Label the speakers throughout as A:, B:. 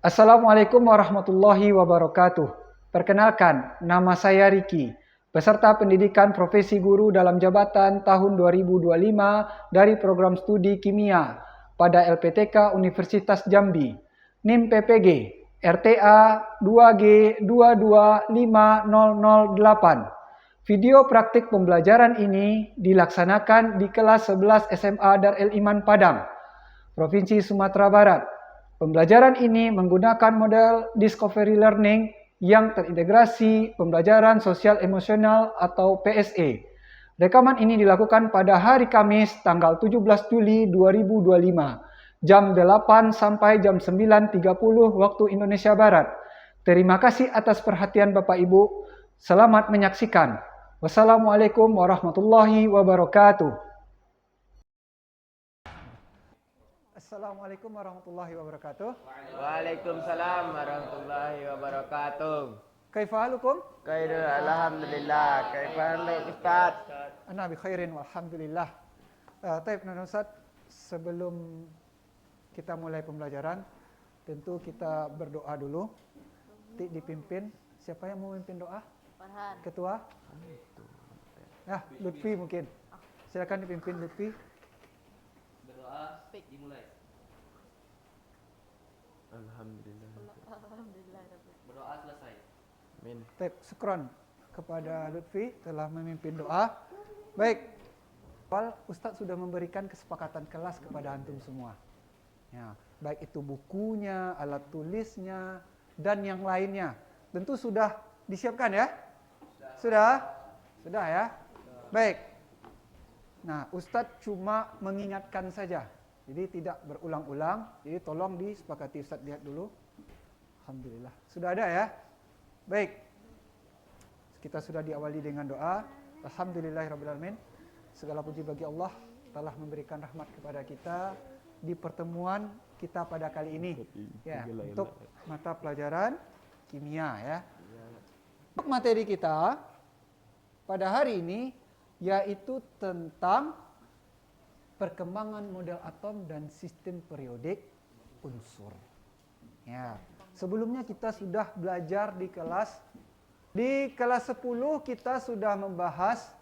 A: Assalamualaikum warahmatullahi wabarakatuh. Perkenalkan, nama saya Riki, peserta pendidikan profesi guru dalam jabatan tahun 2025 dari program studi kimia pada LPTK Universitas Jambi. NIM PPG RTA 2G2250008. Video praktik pembelajaran ini dilaksanakan di kelas 11 SMA Darul Iman Padang, Provinsi Sumatera Barat. Pembelajaran ini menggunakan model Discovery Learning yang terintegrasi pembelajaran sosial emosional atau PSE. Rekaman ini dilakukan pada hari Kamis tanggal 17 Juli 2025, jam 8 sampai jam 9.30 waktu Indonesia Barat. Terima kasih atas perhatian Bapak Ibu. Selamat menyaksikan. Wassalamualaikum warahmatullahi wabarakatuh. Assalamualaikum warahmatullahi wabarakatuh.
B: Waalaikumsalam warahmatullahi wabarakatuh.
A: Kaifa halukum?
B: Khairu alhamdulillah. Kaifa haluk Ustaz?
A: Ana bi khairin walhamdulillah. Taib Ustaz, sebelum kita mulai pembelajaran, tentu kita berdoa dulu. Dipimpin. Siapa yang mau memimpin doa?
C: Farhan.
A: Ketua? Ya, Lutfi mungkin. Silakan dipimpin Lutfi.
D: Berdoa dimulai.
B: Alhamdulillah.
C: Alhamdulillah.
D: Berdoa selesai.
B: Amin.
A: Taib, syukran kepada Lutfi telah memimpin doa. Baik. Awal Ustadz sudah memberikan kesepakatan kelas kepada antum semua. Ya, baik itu bukunya, alat tulisnya, dan yang lainnya. Tentu sudah disiapkan ya? Sudah? Sudah ya? Baik. Nah, Ustadz cuma mengingatkan saja. Jadi tidak berulang-ulang. Jadi tolong disepakati. Ustadz lihat dulu. Alhamdulillah. Sudah ada ya? Baik. Kita sudah diawali dengan doa. Alhamdulillahirrabbilalamin. Segala puji bagi Allah telah memberikan rahmat kepada kita di pertemuan kita pada kali ini. Ya, untuk mata pelajaran kimia ya. Untuk materi kita pada hari ini yaitu tentang perkembangan model atom dan sistem periodik unsur. Ya, sebelumnya kita sudah belajar di kelas 10 kita sudah membahas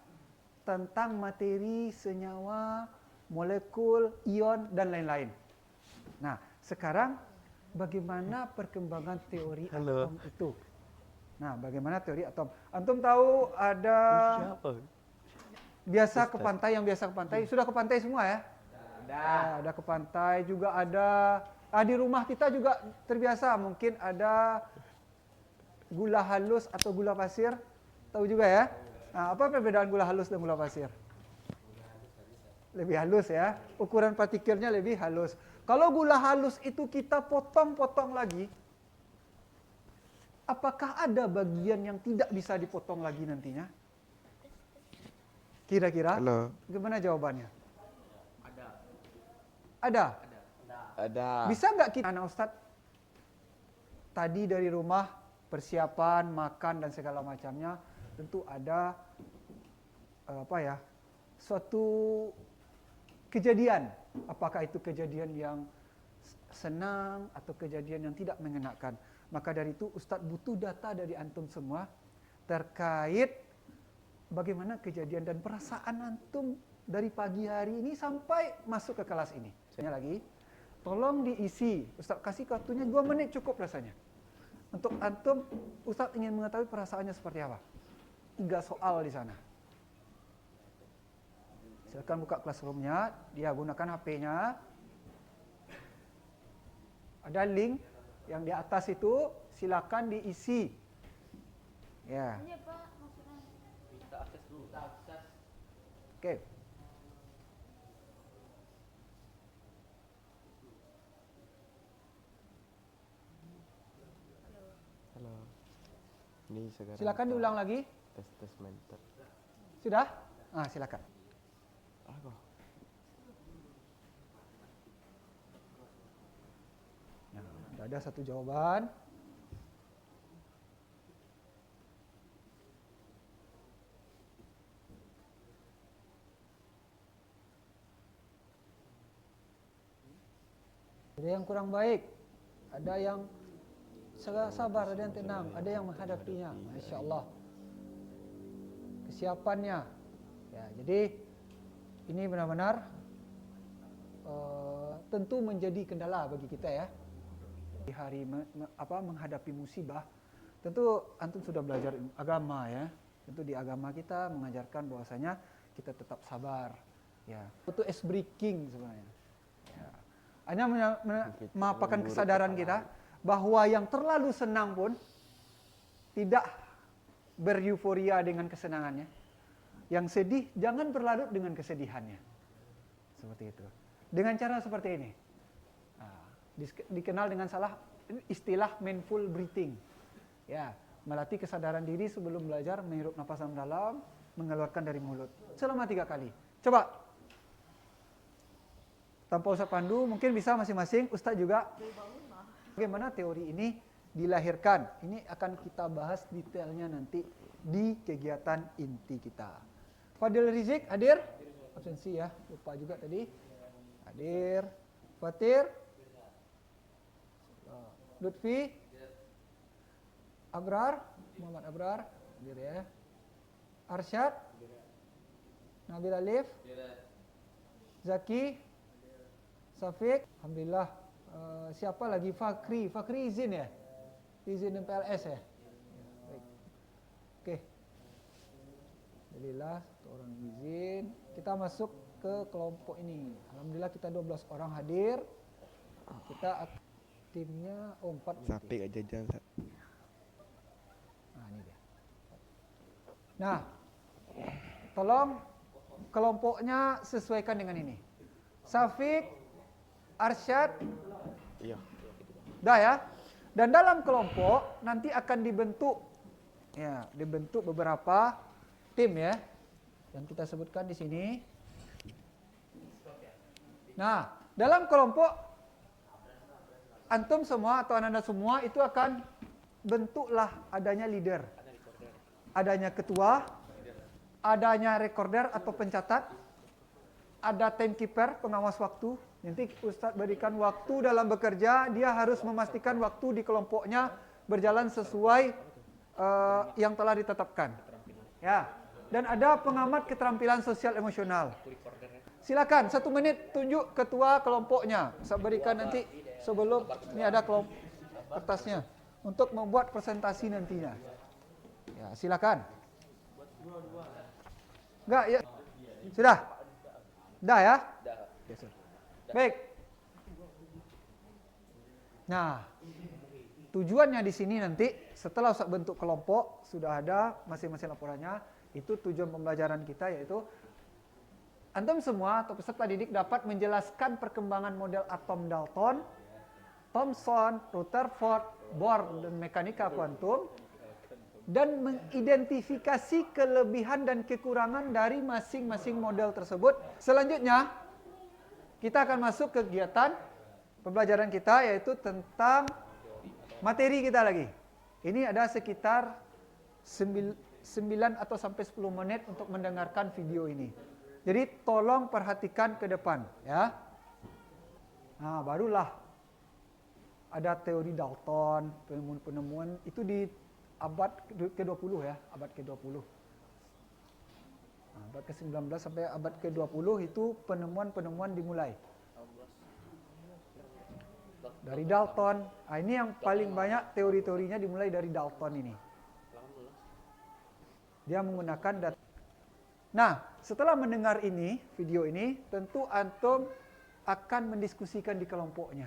A: tentang materi senyawa, molekul, ion dan lain-lain. Nah, sekarang bagaimana perkembangan teori atom itu? Nah, bagaimana teori atom? Antum tahu ada biasa ke pantai, yang biasa ke pantai, sudah ke pantai semua ya? Ada ke pantai, juga ada di rumah kita juga terbiasa mungkin ada gula halus atau gula pasir. Tahu juga ya? Nah, apa perbedaan gula halus dan gula pasir? Lebih halus ya, ukuran partikelnya lebih halus. Kalau gula halus itu kita potong-potong lagi, apakah ada bagian yang tidak bisa dipotong lagi nantinya? Kira-kira? Gimana jawabannya? Ada. Bisa nggak kita, anak Ustadz, tadi dari rumah persiapan makan dan segala macamnya, tentu ada suatu kejadian. Apakah itu kejadian yang senang atau kejadian yang tidak mengenakan? Maka dari itu Ustadz butuh data dari antum semua terkait bagaimana kejadian dan perasaan antum dari pagi hari ini sampai masuk ke kelas ini. Saya lagi, tolong diisi. Ustadz kasih waktunya 2 menit cukup rasanya. Untuk antum, Ustadz ingin mengetahui perasaannya seperti apa. 3 soal di sana. Silakan buka classroom-nya, dia gunakan HP-nya. Ada link yang di atas itu, silakan diisi. Ya.
C: Iya, Pak, maksudnya.
D: Minta akses dulu. Akses.
A: Oke.
B: Halo. Ini sekarang
A: Silakan diulang lagi.
B: tes mentor.
A: Sudah? Silakan. Nah, ada satu jawaban. Ada yang kurang baik, ada yang sabar, ada yang tenang, ada yang menghadapinya. Masya Allah. Kesiapannya. Ya, jadi ini benar-benar tentu menjadi kendala bagi kita ya. Di hari menghadapi musibah, tentu antum sudah belajar agama ya. Tentu di agama kita mengajarkan bahwasanya kita tetap sabar. Ya, itu ice breaking sebenarnya. Ya. Hanya mengapakan kesadaran kita bahwa yang terlalu senang pun tidak bereuforia dengan kesenangannya. Yang sedih jangan berlarut dengan kesedihannya. Seperti itu. Dengan cara seperti ini. Dikenal dengan istilah mindful breathing. Ya, melatih kesadaran diri sebelum belajar menghirup napas dalam, mengeluarkan dari mulut. Selama 3 kali. Coba. Tanpa Ustaz pandu, mungkin bisa masing-masing. Ustaz juga. Bagaimana teori ini dilahirkan? Ini akan kita bahas detailnya nanti di kegiatan inti kita. Fadil Rizik hadir? Absensi ya, lupa juga tadi. Hadir. Fatir? Lutfi? Abrar? Muhammad Abrar? Hadir ya. Arsyad? Nabil Alif? Zaki? Safiq? Alhamdulillah. Siapa lagi? Fakri izin ya? Izin PLS ya? Baik. Oke. Alhamdulillah, satu orang izin. Kita masuk ke kelompok ini. Alhamdulillah kita 12 orang hadir. Kita timnya 4
B: Sampai gak jajan.
A: Nah, ini dia. Nah, tolong kelompoknya sesuaikan dengan ini. Safiq, Arsyad,
B: Iya.
A: dah ya. Dan dalam kelompok nanti akan dibentuk beberapa tim ya, yang kita sebutkan di sini. Nah, dalam kelompok antum semua atau anda semua itu akan bentuklah adanya leader, adanya ketua, adanya recorder atau pencatat, ada timekeeper pengawas waktu. Nanti Ustadz berikan waktu dalam bekerja, dia harus memastikan waktu di kelompoknya berjalan sesuai yang telah ditetapkan. Ya. Dan ada pengamat keterampilan sosial emosional. Silakan 1 menit tunjuk ketua kelompoknya. Saya berikan nanti sebelum ini ada kelompok kertasnya untuk membuat presentasi nantinya. Ya, silakan. Enggak ya. Sudah? Dah ya? Baik. Nah, tujuannya di sini nanti setelah Ustaz bentuk kelompok sudah ada masing-masing laporannya. Itu tujuan pembelajaran kita, yaitu antum semua atau peserta didik dapat menjelaskan perkembangan model atom Dalton, Thomson, Rutherford, Bohr dan mekanika kuantum, dan mengidentifikasi kelebihan dan kekurangan dari masing-masing model tersebut. Selanjutnya kita akan masuk kegiatan pembelajaran kita, yaitu tentang materi kita lagi. Ini ada sekitar 9 atau sampai 10 menit untuk mendengarkan video ini. Jadi tolong perhatikan ke depan ya. Nah, barulah ada teori Dalton, penemuan-penemuan itu di abad ke-20 ya, abad ke-20. Abad ke-19 sampai abad ke-20 itu penemuan-penemuan dimulai. Dari Dalton. Nah, ini yang paling banyak teori-teorinya dimulai dari Dalton ini. Dia menggunakan data. Nah, setelah mendengar ini, video ini, tentu antum akan mendiskusikan di kelompoknya.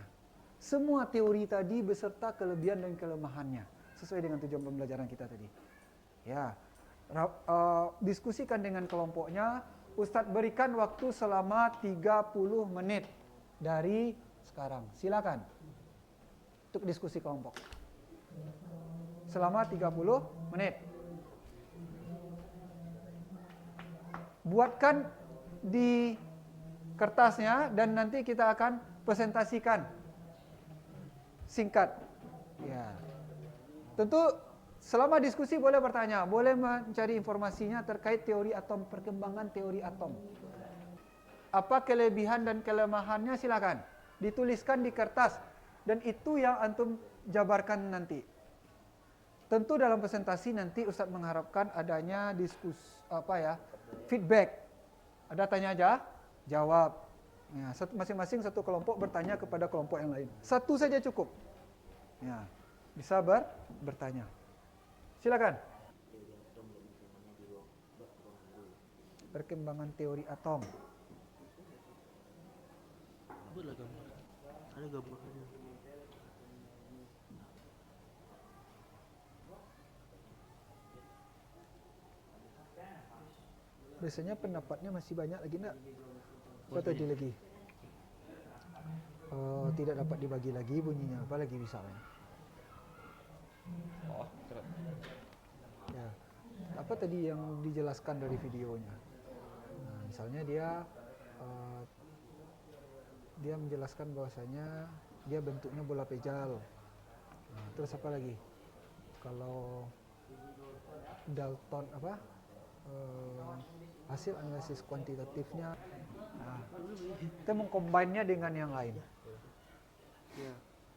A: Semua teori tadi beserta kelebihan dan kelemahannya. Sesuai dengan tujuan pembelajaran kita tadi. Ya. Diskusikan dengan kelompoknya. Ustadz berikan waktu selama 30 menit dari sekarang. Silakan untuk diskusi kelompok. Selama 30 menit. Buatkan di kertasnya dan nanti kita akan presentasikan singkat. Ya. Tentu selama diskusi boleh bertanya, boleh mencari informasinya terkait teori atom, perkembangan teori atom. Apa kelebihan dan kelemahannya silakan dituliskan di kertas, dan itu yang antum jabarkan nanti. Tentu dalam presentasi nanti Ustadz mengharapkan adanya feedback. Ada tanya aja, jawab. Ya, masing-masing satu kelompok bertanya kepada kelompok yang lain. Satu saja cukup. Ya, bisa bertanya. Silakan. Perkembangan teori atom.
E: Ada gambar. Ada gambarnya.
A: Biasanya pendapatnya masih banyak lagi enggak? Apa tadi lagi? Tidak dapat dibagi lagi bunyinya, apa lagi misalnya?
D: Oh, keren.
A: Ya. Apa tadi yang dijelaskan dari videonya? Nah, misalnya dia menjelaskan bahwasanya dia bentuknya bola pejal. Nah, terus apa lagi? Kalau Dalton hasil analisis kuantitatifnya, nah, kita mengcombine-nya dengan yang lain.
E: Ya,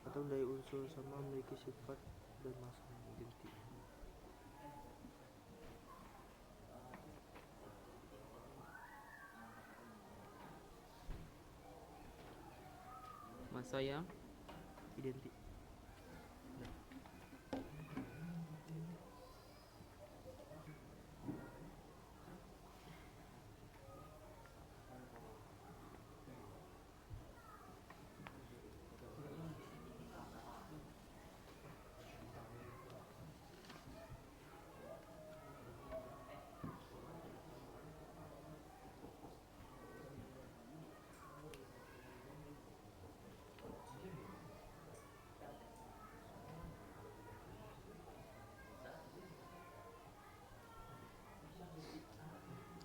E: atau dari unsur sama memiliki sifat dan massa yang identik. Massa yang identik.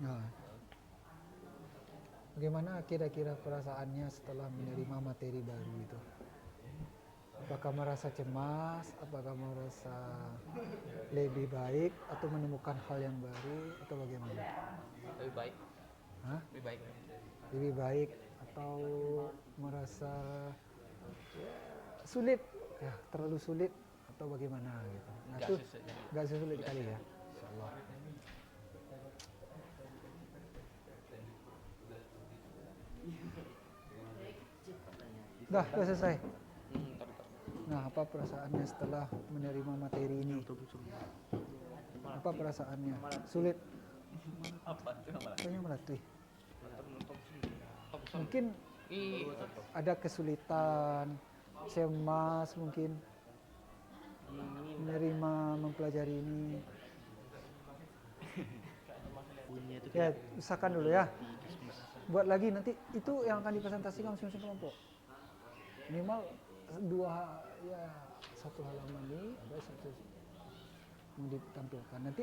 A: Nah, bagaimana kira-kira perasaannya setelah menerima materi baru itu? Apakah merasa cemas? Apakah merasa lebih baik atau menemukan hal yang baru atau bagaimana?
D: Lebih baik.
A: Hah?
D: Lebih baik.
A: Lebih baik atau merasa sulit? Ya, terlalu sulit atau bagaimana gitu? Nah,
D: Nggak
A: itu
D: sesulit.
A: nggak sesulit kali ya. Insyaallah. Sudah selesai. Nah, apa perasaannya setelah menerima materi ini? Apa perasaannya? Sulit?
D: Apa itu malah?
A: Kayaknya melatih. Mungkin ada kesulitan, cemas mungkin menerima mempelajari ini.
E: Bunyinya itu
A: Ya, usahakan dulu ya. Buat lagi nanti itu yang akan dipresentasikan masing-masing kelompok. Minimal satu halaman ini ada satu mau ditampilkan. Nanti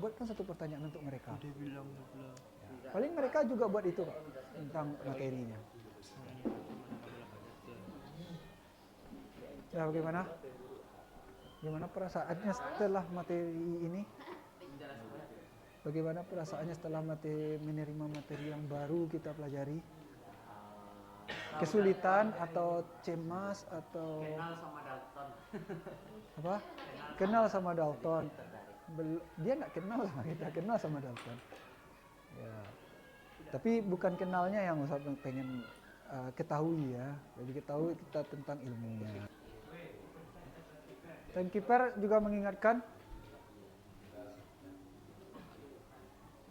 A: buatkan satu pertanyaan untuk mereka.
E: dia bilang bla.
A: Paling mereka juga buat itu Pak, tentang materinya. Ya, bagaimana? Gimana perasaannya setelah materi ini? Bagaimana perasaannya setelah menerima materi yang baru kita pelajari? Kesulitan atau cemas atau
D: Kenal sama Dalton.
A: apa? Kenal sama Dalton. Dia nggak kenal sama kita, kenal sama Dalton. Ya. Tapi bukan kenalnya yang Ustaz pengen ketahui ya. Jadi ketahui kita tentang ilmunya. Timekeeper juga mengingatkan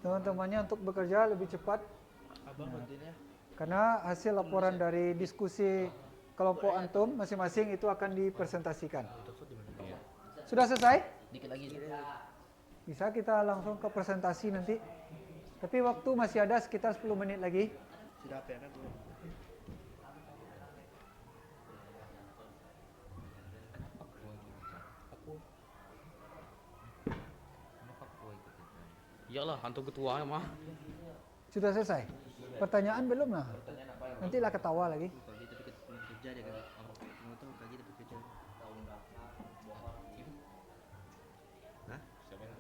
A: teman-temannya untuk bekerja lebih cepat.
E: Abang bantuin ya.
A: Karena hasil laporan dari diskusi kelompok antum masing-masing itu akan dipresentasikan. Sudah selesai?
D: Dikit lagi.
A: Bisa kita langsung ke presentasi nanti. Tapi waktu masih ada sekitar 10 menit lagi.
E: Sudah apa ya kan?
D: Iyalah, hantu ketua mah.
A: Sudah selesai? Pertanyaan belum lah? Nantilah ketawa lagi.
E: Pagi tapi kerja dia kan. Mau tahu pagi tapi kerja. Hah?
D: Siapa yang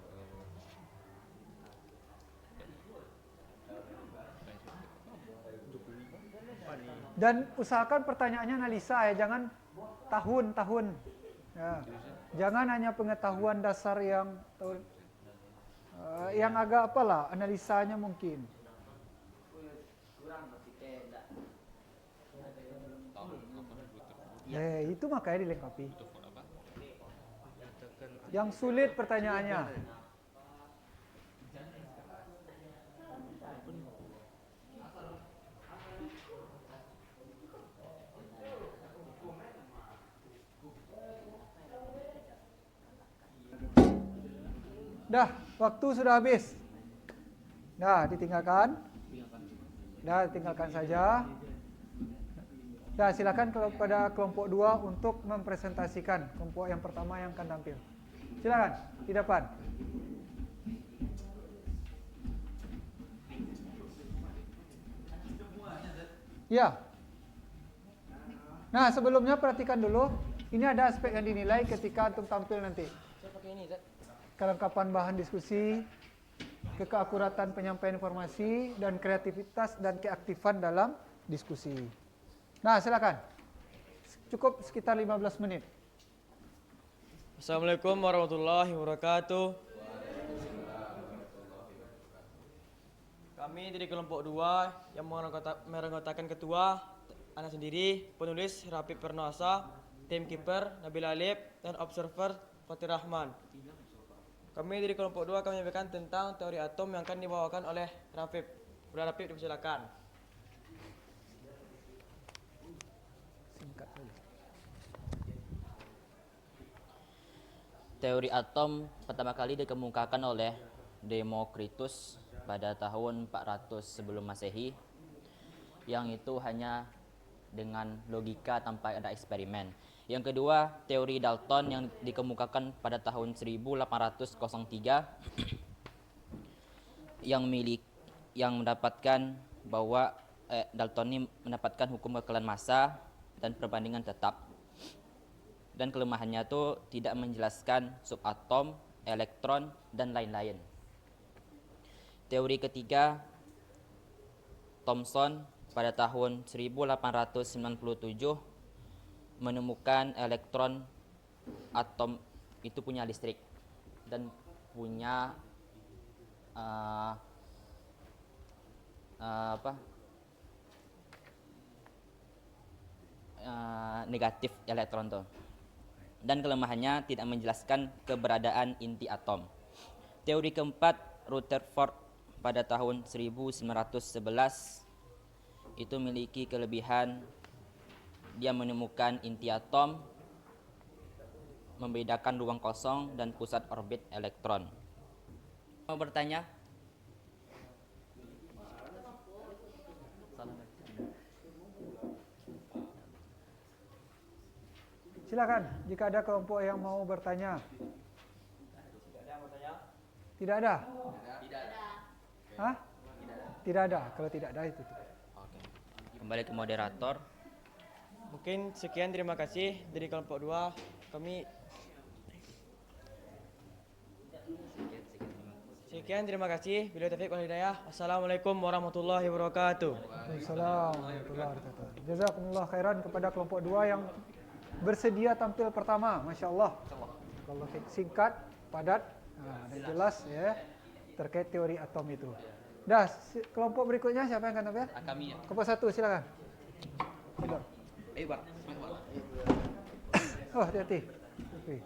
A: Dan usahakan pertanyaannya analisa ya, jangan tahun-tahun. Ya. Jangan hanya pengetahuan dasar yang agak apalah, analisanya mungkin. Itu makanya dilengkapi. Yang sulit pertanyaannya. Dah, waktu sudah habis. Dah, ditinggalkan. Dah, tinggalkan saja. Dah, silakan kepada kelompok 2 untuk mempresentasikan kelompok yang pertama yang akan tampil. Silakan, di depan. Ya. Nah, sebelumnya perhatikan dulu. Ini ada aspek yang dinilai ketika antum tampil nanti. Kelengkapan bahan diskusi, keakuratan penyampaian informasi, dan kreativitas dan keaktifan dalam diskusi. Nah, silakan. Cukup sekitar 15 menit.
F: Assalamualaikum warahmatullahi wabarakatuh. Kami dari kelompok 2 yang meranggotakan ketua, anak sendiri, penulis Rapi Pernoasa, timekeeper Nabil Alif, dan observer Fatir Rahman. Kami dari kelompok 2 akan menyampaikan tentang teori atom yang akan dibawakan oleh Rafif. Sudah Rafif, dipersilakan.
G: Teori atom pertama kali dikemukakan oleh Demokritus pada tahun 400 sebelum Masehi, yang itu hanya dengan logika tanpa ada eksperimen. Yang kedua, teori Dalton yang dikemukakan pada tahun 1803 yang mendapatkan bahwa Dalton ini mendapatkan hukum kekeliruan massa dan perbandingan tetap. Dan kelemahannya itu tidak menjelaskan subatom, elektron, dan lain-lain. Teori ketiga, Thomson pada tahun 1897 menemukan elektron atom itu punya listrik dan punya negatif elektron tuh. Dan kelemahannya tidak menjelaskan keberadaan inti atom. Teori keempat, Rutherford pada tahun 1911 itu memiliki kelebihan. Dia menemukan inti atom, membedakan ruang kosong dan pusat orbit elektron. Mau bertanya?
A: Silakan, jika ada kelompok yang mau bertanya. Tidak ada? Hah? Tidak ada. Kalau tidak ada itu.
G: Oke. Kembali ke moderator.
F: Mungkin sekian, terima kasih dari kelompok 2. Sekian, terima kasih. Bila taufiq wal hidayah. Assalamualaikum warahmatullahi wabarakatuh.
A: Waalaikumsalam warahmatullahi wabarakatuh. Jazakumullah khairan kepada kelompok 2 yang bersedia tampil pertama. Masya Allah. Kalau singkat, padat, dan jelas ya terkait teori atom itu. Dah, kelompok berikutnya siapa yang akan tampil?
D: Kami ya.
A: Kelompok 1 silakan. Silakan.
D: Ayo, Pak.
A: Oh, hati-hati. Oke.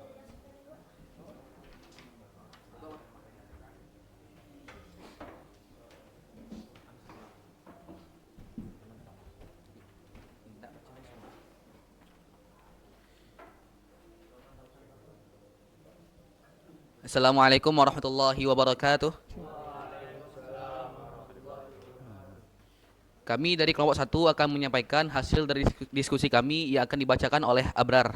D: Assalamualaikum warahmatullahi wabarakatuh. Kami dari kelompok 1 akan menyampaikan hasil dari diskusi kami yang akan dibacakan oleh Abrar.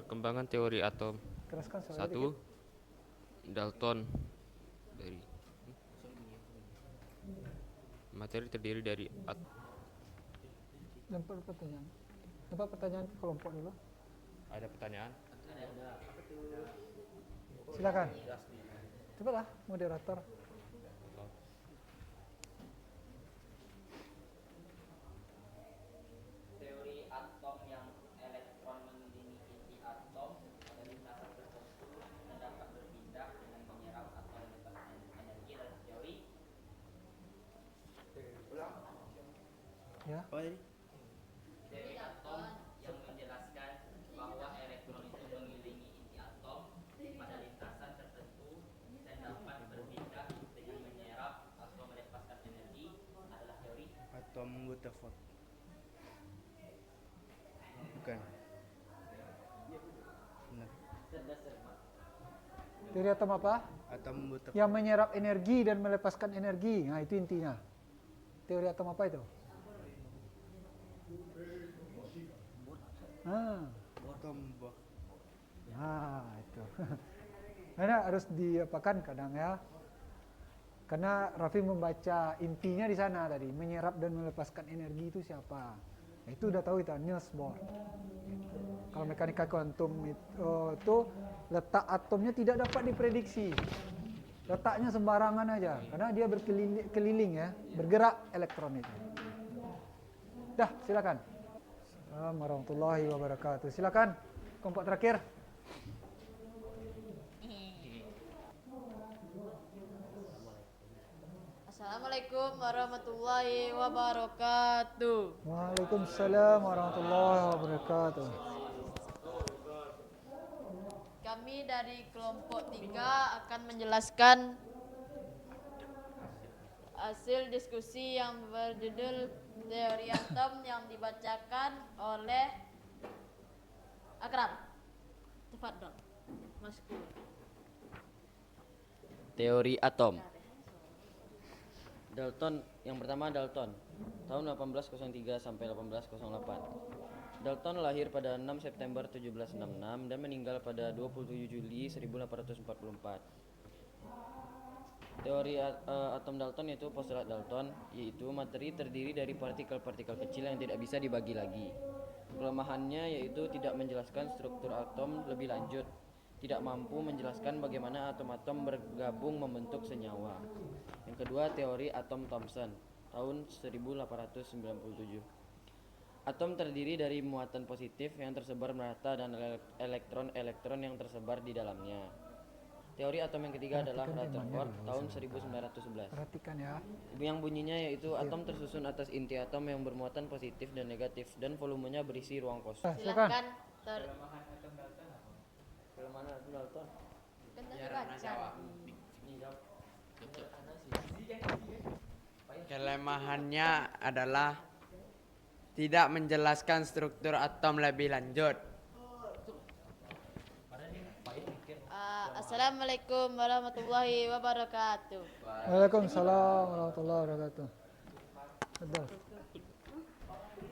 H: Perkembangan teori atom.
A: Keraskan suara
H: 1.
A: dikit.
H: Dalton. Dari materi terdiri dari
A: Lempar pertanyaan. Lempar pertanyaan ke kelompok dulu.
H: ada pertanyaan.
A: Silakan. Cepatlah moderator. ya.
E: Oh ini.
G: Teori atom yang menjelaskan bahwa elektron itu mengelilingi inti atom pada lintasan tertentu dan dapat berpindah dengan menyerap atau melepaskan energi adalah teori
E: Atom Rutherford. Bukan. Benar.
A: Teori atom apa?
E: Atom Rutherford.
A: Yang menyerap energi dan melepaskan energi. Nah, itu intinya. Teori atom apa itu?
E: Atom Bohr.
A: Nah, itu. Karena harus diapakan kadang ya. Karena Raffi membaca intinya di sana tadi, menyerap dan melepaskan energi itu siapa? Nah, itu udah tahu itu Niels Bohr. Gitu. Kalau mekanika kuantum itu letak atomnya tidak dapat diprediksi. Letaknya sembarangan aja, karena dia berkeliling ya, bergerak elektron itu. Dah, silakan. Assalamualaikum warahmatullahi wabarakatuh. Silakan, kelompok terakhir.
C: Assalamualaikum warahmatullahi wabarakatuh.
A: Waalaikumsalam warahmatullahi wabarakatuh.
C: Kami dari kelompok 3 akan menjelaskan hasil diskusi yang berjudul teori atom yang dibacakan oleh Akram. Tafadhol. Maskur.
G: teori atom. Dalton, yang pertama Dalton, tahun 1803 sampai 1808. Dalton lahir pada 6 September 1766 dan meninggal pada 27 Juli 1844. Teori atom Dalton yaitu postulat Dalton, yaitu materi terdiri dari partikel-partikel kecil yang tidak bisa dibagi lagi. Kelemahannya yaitu tidak menjelaskan struktur atom lebih lanjut, tidak mampu menjelaskan bagaimana atom-atom bergabung membentuk senyawa. Yang kedua, teori atom Thomson, tahun 1897. Atom terdiri dari muatan positif yang tersebar merata dan elektron-elektron yang tersebar di dalamnya. Teori atom yang ketiga adalah Rutherford, tahun 1911.
A: Perhatikan ya.
G: Yang bunyinya yaitu atom tersusun atas inti atom yang bermuatan positif dan negatif dan volumenya berisi ruang kosong.
A: Silakan.
C: Silakan.
G: Kelemahan atom Dalton.
C: Kan tadi baca.
B: Kelemahannya adalah tidak menjelaskan struktur atom lebih lanjut.
C: Assalamualaikum warahmatullahi wabarakatuh.
A: Waalaikumsalam warahmatullahi wabarakatuh. Betul.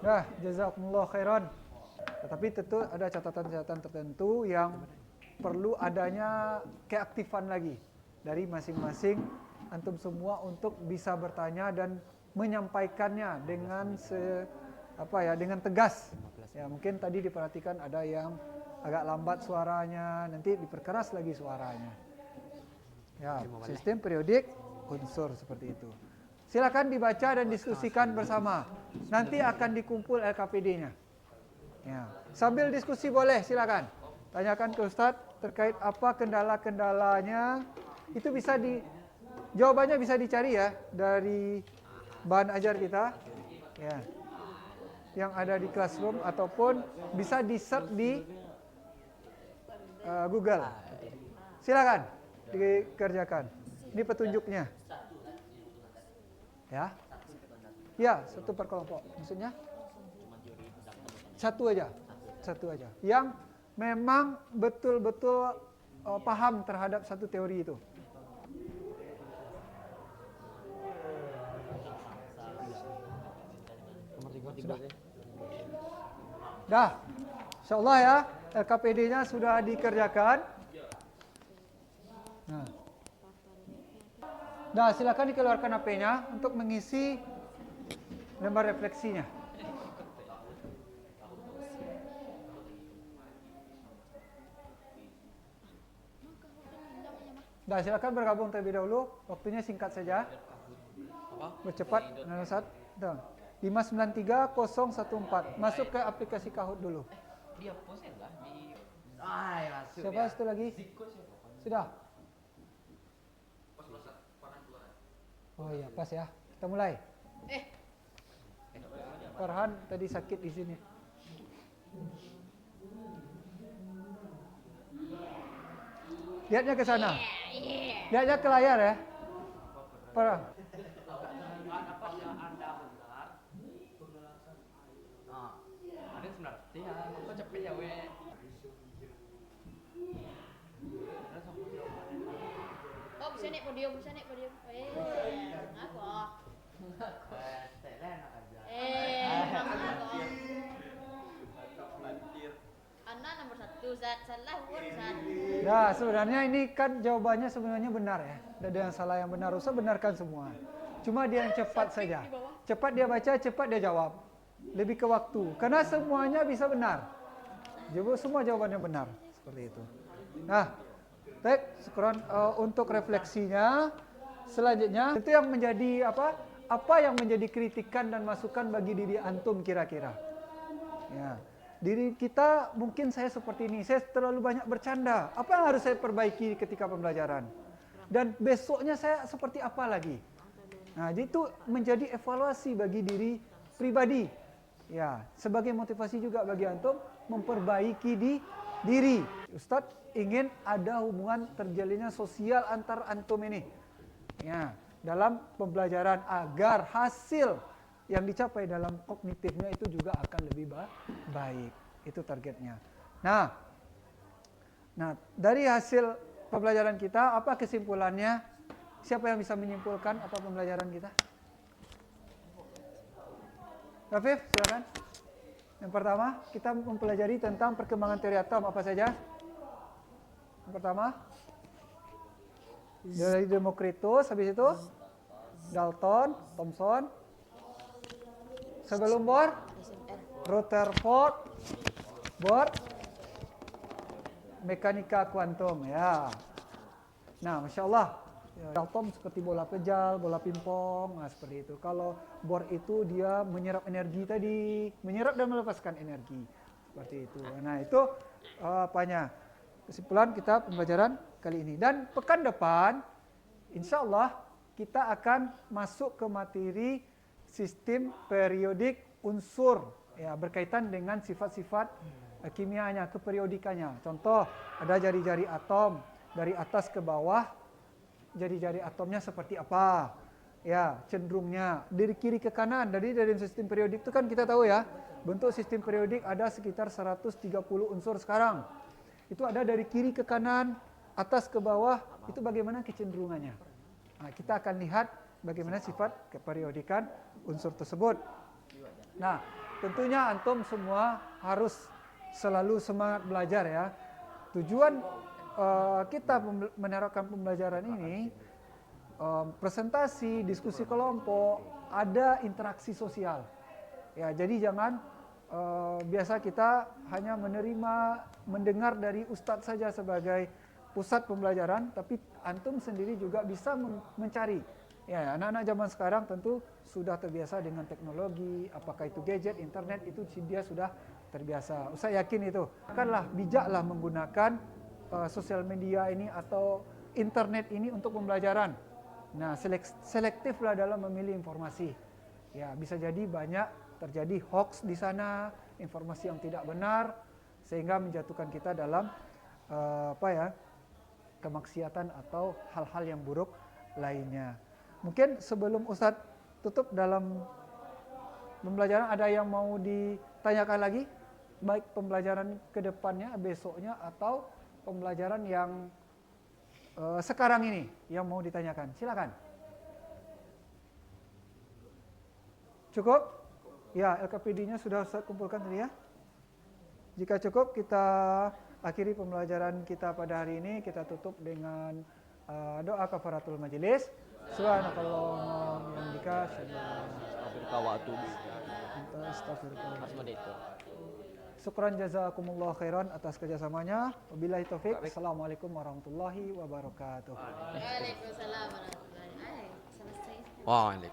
A: Nah, jazakumullah khairan. Tetapi tentu ada catatan-catatan tertentu yang perlu adanya keaktifan lagi dari masing-masing antum semua untuk bisa bertanya dan menyampaikannya dengan dengan tegas. Ya, mungkin tadi diperhatikan ada yang agak lambat suaranya, nanti diperkeras lagi suaranya. Ya, sistem periodik unsur seperti itu. Silakan dibaca dan diskusikan bersama. Nanti akan dikumpul LKPD-nya. Ya, sambil diskusi boleh, silakan. Tanyakan ke Ustadz terkait apa kendala-kendalanya. Itu bisa jawabannya bisa dicari ya dari bahan ajar kita. Ya. Yang ada di Classroom ataupun bisa di-search di Google. Silakan dikerjakan. Ini petunjuknya. Ya. Ya, satu per kelompok. Maksudnya? Satu aja. Yang memang betul-betul paham terhadap satu teori itu. Sudah. Dah. Insyaallah ya, LKPD-nya sudah dikerjakan. Nah. Dah, silakan dikeluarkan HP-nya untuk mengisi lembar refleksinya. Dah, silakan bergabung terlebih dahulu. Waktunya singkat saja. Bercepat, Nasat. 593-014. Masuk ke aplikasi Kahoot dulu. Siapa satu lagi? Sudah. Oh iya, pas ya. Kita mulai. Farhan tadi sakit di sini. Lihatnya ke sana. Lihatnya ke layar ya. Farhan.
C: Oh, bisa naik podium, bisa naik podium. Ngaku. Ngaku. Anak nomor 1, Zat. Salah pun, Zat.
A: Ya, sebenarnya ini kan jawabannya sebenarnya benar ya. Tidak ada yang salah yang benar. Ustaz benarkan semua. Cuma dia yang cepat saja. Cepat dia baca, cepat dia jawab. Lebih ke waktu. Karena semuanya bisa benar. Semua jawabannya benar. Seperti itu. Nah, baik, syukran untuk refleksinya. Selanjutnya, itu yang menjadi apa? Apa yang menjadi kritikan dan masukan bagi diri antum kira-kira? Ya. Diri kita mungkin saya seperti ini, saya terlalu banyak bercanda. Apa yang harus saya perbaiki ketika pembelajaran? Dan besoknya saya seperti apa lagi? Nah, jadi itu menjadi evaluasi bagi diri pribadi. Ya, sebagai motivasi juga bagi antum memperbaiki diri. Ustadz ingin ada hubungan terjalinnya sosial antar antum ini. Ya, dalam pembelajaran agar hasil yang dicapai dalam kognitifnya itu juga akan lebih baik. Itu targetnya. Nah, dari hasil pembelajaran kita, apa kesimpulannya? Siapa yang bisa menyimpulkan apa pembelajaran kita? Rafif, silakan. Yang pertama, kita mempelajari tentang perkembangan teori atom. Apa saja? Yang pertama, dari Demokritus, habis itu Dalton, Thomson. Sebelum Bohr, Rutherford, Bohr, mekanika kuantum. Ya. Nah, masya Allah. Dalton seperti bola pejal, bola pingpong, nah seperti itu. Kalau Bohr itu dia menyerap energi tadi, menyerap dan melepaskan energi. Seperti itu. Nah, itu apanya? Kesimpulan kita pembelajaran kali ini. Dan pekan depan, insya Allah kita akan masuk ke materi sistem periodik unsur, ya, berkaitan dengan sifat-sifat kimianya, keperiodikannya. Contoh, ada jari-jari atom dari atas ke bawah. Jari-jari atomnya seperti apa? Ya, cenderungnya dari kiri ke kanan. Dari sistem periodik itu kan kita tahu ya, bentuk sistem periodik ada sekitar 130 unsur sekarang. Itu ada dari kiri ke kanan, atas ke bawah, itu bagaimana kecenderungannya. Nah, kita akan lihat bagaimana sifat keperiodikan unsur tersebut. Nah, tentunya antum semua harus selalu semangat belajar ya. Tujuan kita menerapkan pembelajaran ini, presentasi, diskusi kelompok, ada interaksi sosial. Ya, jadi jangan biasa kita hanya mendengar dari ustadz saja sebagai pusat pembelajaran, tapi antum sendiri juga bisa mencari. Ya, anak-anak zaman sekarang tentu sudah terbiasa dengan teknologi, apakah itu gadget, internet, itu dia sudah terbiasa. Saya yakin itu. Akanlah bijaklah menggunakan sosial media ini atau internet ini untuk pembelajaran. Nah, selektiflah dalam memilih informasi. Ya, bisa jadi banyak terjadi hoax di sana, informasi yang tidak benar, sehingga menjatuhkan kita dalam kemaksiatan atau hal-hal yang buruk lainnya. Mungkin sebelum Ustadz tutup dalam pembelajaran, ada yang mau ditanyakan lagi? Baik pembelajaran ke depannya, besoknya, atau pembelajaran yang sekarang ini yang mau ditanyakan. Silakan. Cukup? Ya, LKPD-nya sudah Ustaz kumpulkan tadi ya. Jika cukup, kita akhiri pembelajaran kita pada hari ini. Kita tutup dengan doa kafaratul majelis. Subhanakallahumma wa bihamdika syukran jazakumullah khairan atas kerjasamanya. Wabillahi taufik. Assalamualaikum warahmatullahi wabarakatuh.
C: Waalaikumsalam warahmatullahi wabarakatuh.
H: Waalaikumsalam.